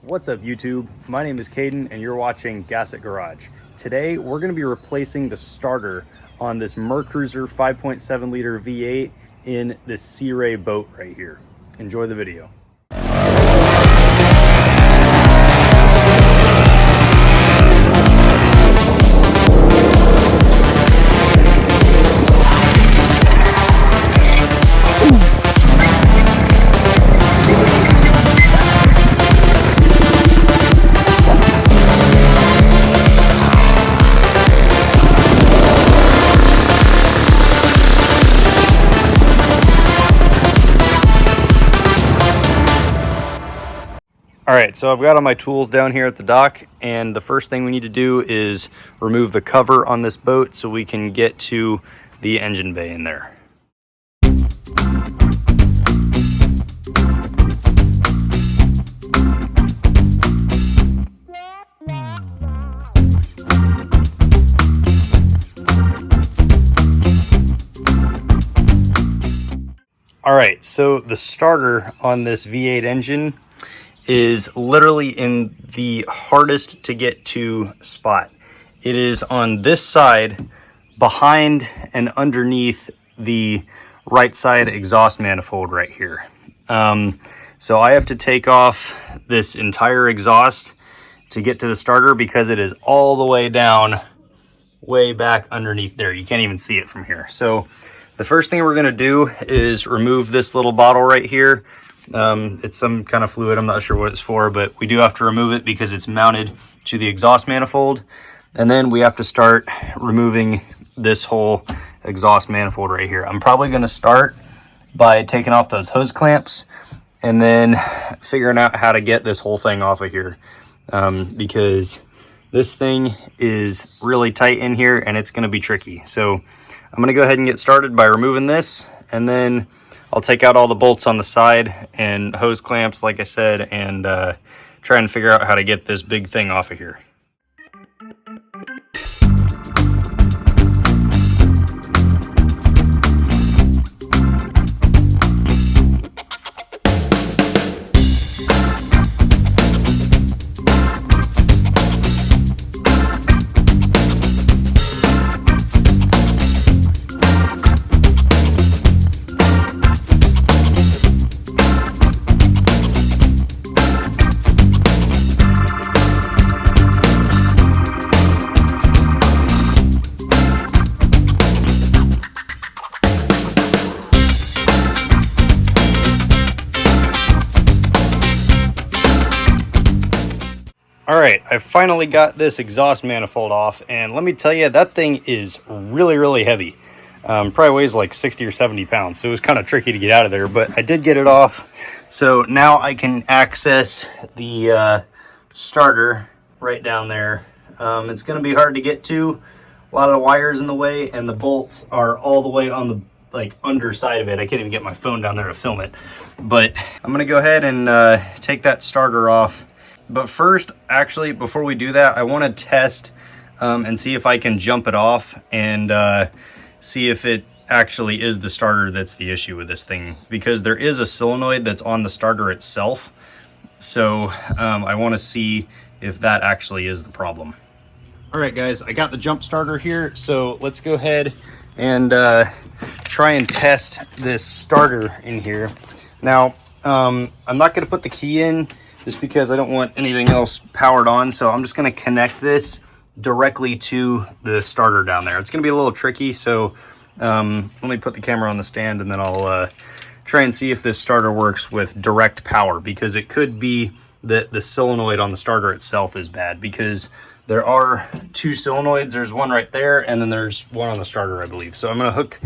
What's up YouTube? My name is Caden and you're watching Gas It Garage. Today we're going to be replacing the starter on this Mercruiser 5.7 liter V8 in this Sea Ray boat right here. Enjoy the video. All right, so I've got all my tools down here at the dock, and the first thing we need to do is remove the cover on this boat so we can get to the engine bay in there. All right, so the starter on this V8 engine is literally in the hardest to get to spot. It is on this side, behind and underneath the right side exhaust manifold right here. So I have to take off this entire exhaust to get to the starter because it is all the way down, way back underneath there. You can't even see it from here. So the first thing we're gonna do is remove this little bottle right here. It's some kind of fluid, I'm not sure what it's for, but we do have to remove it because it's mounted to the exhaust manifold. And then we have to start removing this whole exhaust manifold right here. I'm probably going to start by taking off those hose clamps and then figuring out how to get this whole thing off of here, because this thing is really tight in here and it's going to be tricky. So I'm going to go ahead and get started by removing this, and then I'll take out all the bolts on the side and hose clamps, like I said, and try and figure out how to get this big thing off of here. All right, I finally got this exhaust manifold off, and let me tell you, that thing is really heavy. Probably weighs like 60 or 70 pounds, so it was kind of tricky to get out of there, but I did get it off. So now I can access the starter right down there. It's going to be hard to get to. A lot of wires in the way, and the bolts are all the way on the underside of it. I can't even get my phone down there to film it, but I'm going to go ahead and take that starter off. But first, actually, before we do that, I want to test and see if I can jump it off and see if it actually is the starter that's the issue with this thing, because there is a solenoid that's on the starter itself. So I want to see if that actually is the problem. All right, guys, I got the jump starter here. So let's go ahead and try and test this starter in here. Now, I'm not going to put the key in just because I don't want anything else powered on. So I'm just going to connect this directly to the starter down there. It's going to be a little tricky. So let me put the camera on the stand, and then I'll try and see if this starter works with direct power, because it could be that the solenoid on the starter itself is bad, because there are two solenoids. There's one right there, and then there's one on the starter, I believe. So I'm going to hook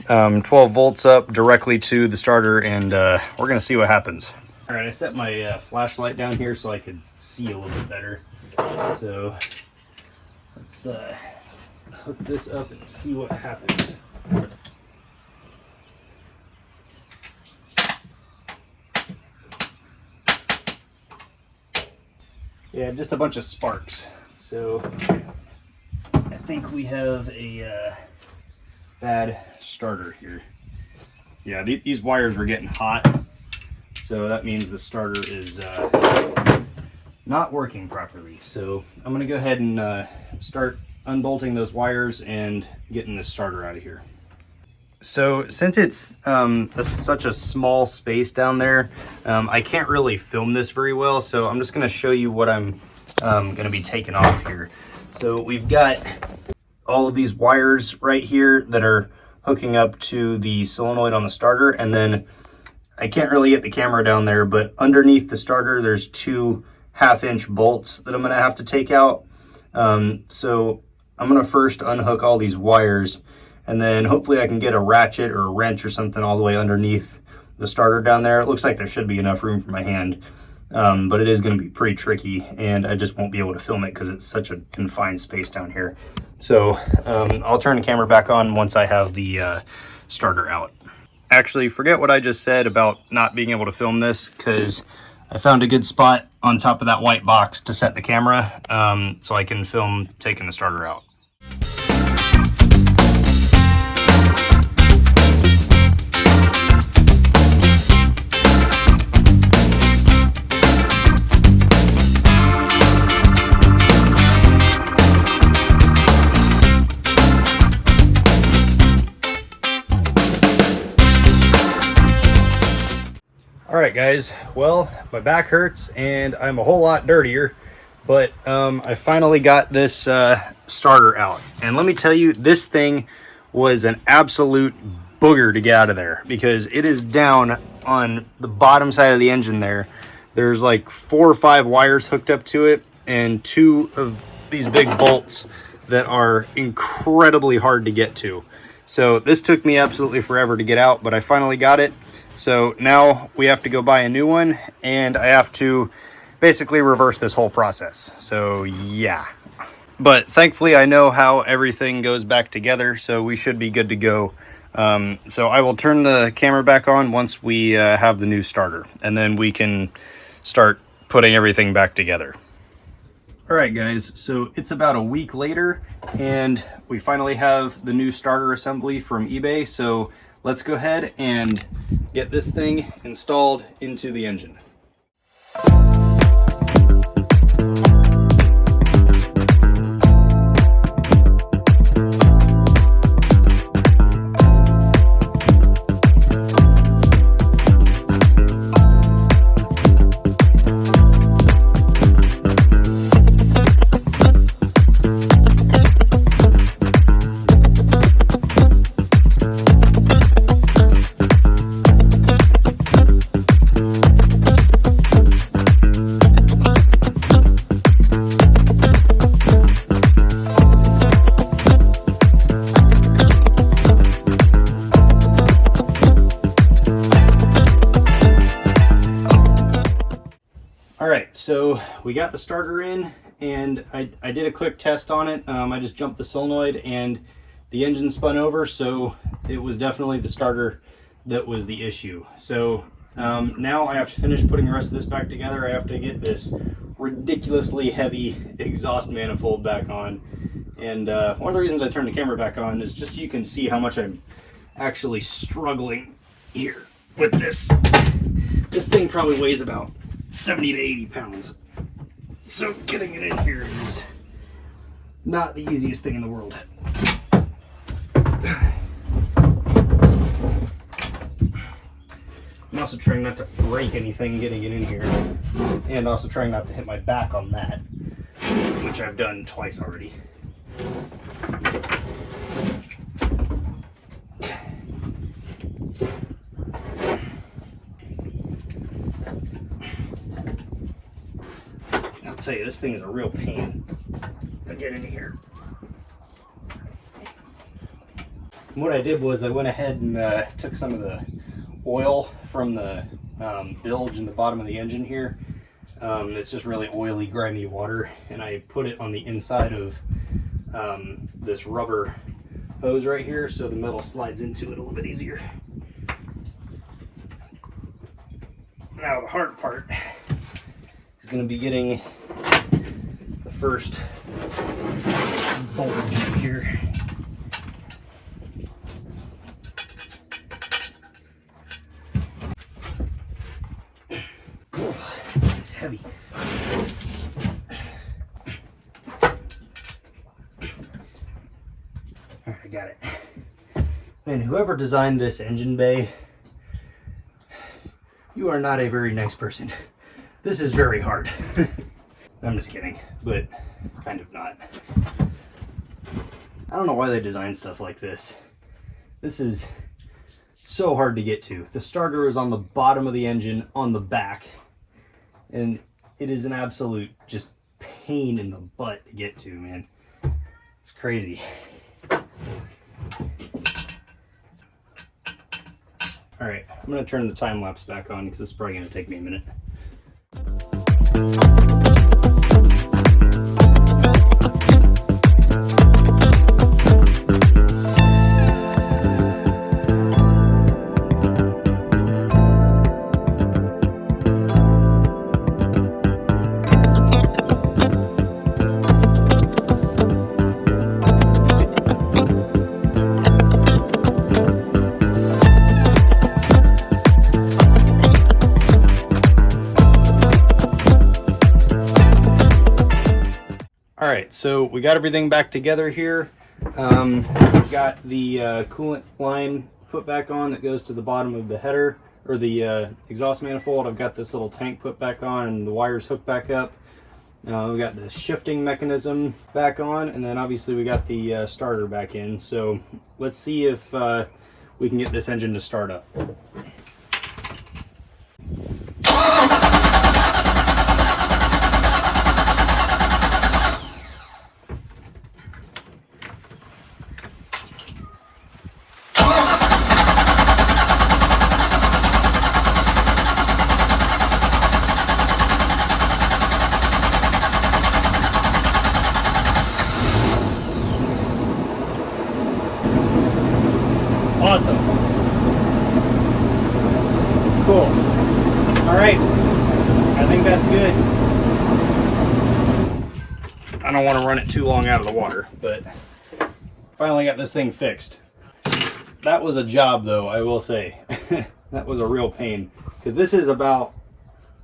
12 volts up directly to the starter, and we're going to see what happens. All right, I set my flashlight down here so I could see a little bit better. So let's hook this up and see what happens. Yeah, just a bunch of sparks. So I think we have a bad starter here. Yeah, these wires were getting hot, so that means the starter is not working properly. So I'm gonna go ahead and start unbolting those wires and getting this starter out of here. So since it's such a small space down there, I can't really film this very well. So I'm just gonna show you what I'm gonna be taking off here. So we've got all of these wires right here that are hooking up to the solenoid on the starter, and then I can't really get the camera down there, but underneath the starter there's 2 1/2-inch bolts that I'm gonna have to take out. So I'm gonna first unhook all these wires, and then hopefully I can get a ratchet or a wrench or something all the way underneath the starter down there. It looks like there should be enough room for my hand, but it is gonna be pretty tricky, and I just won't be able to film it because it's such a confined space down here. So I'll turn the camera back on once I have the starter out. Actually, forget what I just said about not being able to film this, because I found a good spot on top of that white box to set the camera, so I can film taking the starter out. All right, guys, well, my back hurts and I'm a whole lot dirtier, but I finally got this starter out. And let me tell you, this thing was an absolute booger to get out of there, because it is down on the bottom side of the engine there. There's like 4 or 5 wires hooked up to it, and 2 of these big bolts that are incredibly hard to get to. So this took me absolutely forever to get out, but I finally got it. So now we have to go buy a new one, and I have to basically reverse this whole process. So yeah, but thankfully I know how everything goes back together, so we should be good to go. So I will turn the camera back on once we have the new starter, and then we can start putting everything back together. All right, guys, so it's about a week later, and we finally have the new starter assembly from eBay. So let's go ahead and get this thing installed into the engine. All right, so we got the starter in, and I did a quick test on it. I just jumped the solenoid and the engine spun over, so it was definitely the starter that was the issue. So now I have to finish putting the rest of this back together. I have to get this ridiculously heavy exhaust manifold back on. And one of the reasons I turned the camera back on is just so you can see how much I'm actually struggling here with this. This thing probably weighs about 70 to 80 pounds. So getting it in here is not the easiest thing in the world. I'm also trying not to break anything getting it in here, and also trying not to hit my back on that, which I've done twice already. I'll tell you, this thing is a real pain to get in here. And what I did was I went ahead and took some of the oil from the bilge in the bottom of the engine here. It's just really oily, grimy water, and I put it on the inside of this rubber hose right here, so the metal slides into it a little bit easier. Now the hard part is going to be getting the first bolt here. This thing's heavy. Man, whoever designed this engine bay, you are not a very nice person. This is very hard. I'm just kidding, but kind of not. I don't know why they design stuff like this. This is so hard to get to. The starter is on the bottom of the engine on the back, and it is an absolute just pain in the butt to get to, man. It's crazy. All right, I'm gonna turn the time lapse back on because this is probably gonna take me a minute. All right, so we got everything back together here. We've got the coolant line put back on that goes to the bottom of the header, or the exhaust manifold. I've got this little tank put back on and the wires hooked back up. We got the shifting mechanism back on, and then obviously we got the starter back in. So let's see if we can get this engine to start up. Awesome. Cool. All right. I think that's good. I don't want to run it too long out of the water, but finally got this thing fixed. That was a job, though, I will say. That was a real pain, because this is about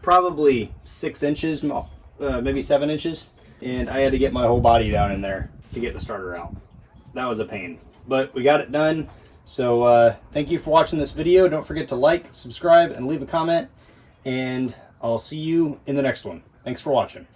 probably 6 inches, maybe 7 inches, and I had to get my whole body down in there to get the starter out. That was a pain, but we got it done. So thank you for watching this video. Don't forget to like, subscribe, and leave a comment, and I'll see you in the next one. Thanks for watching.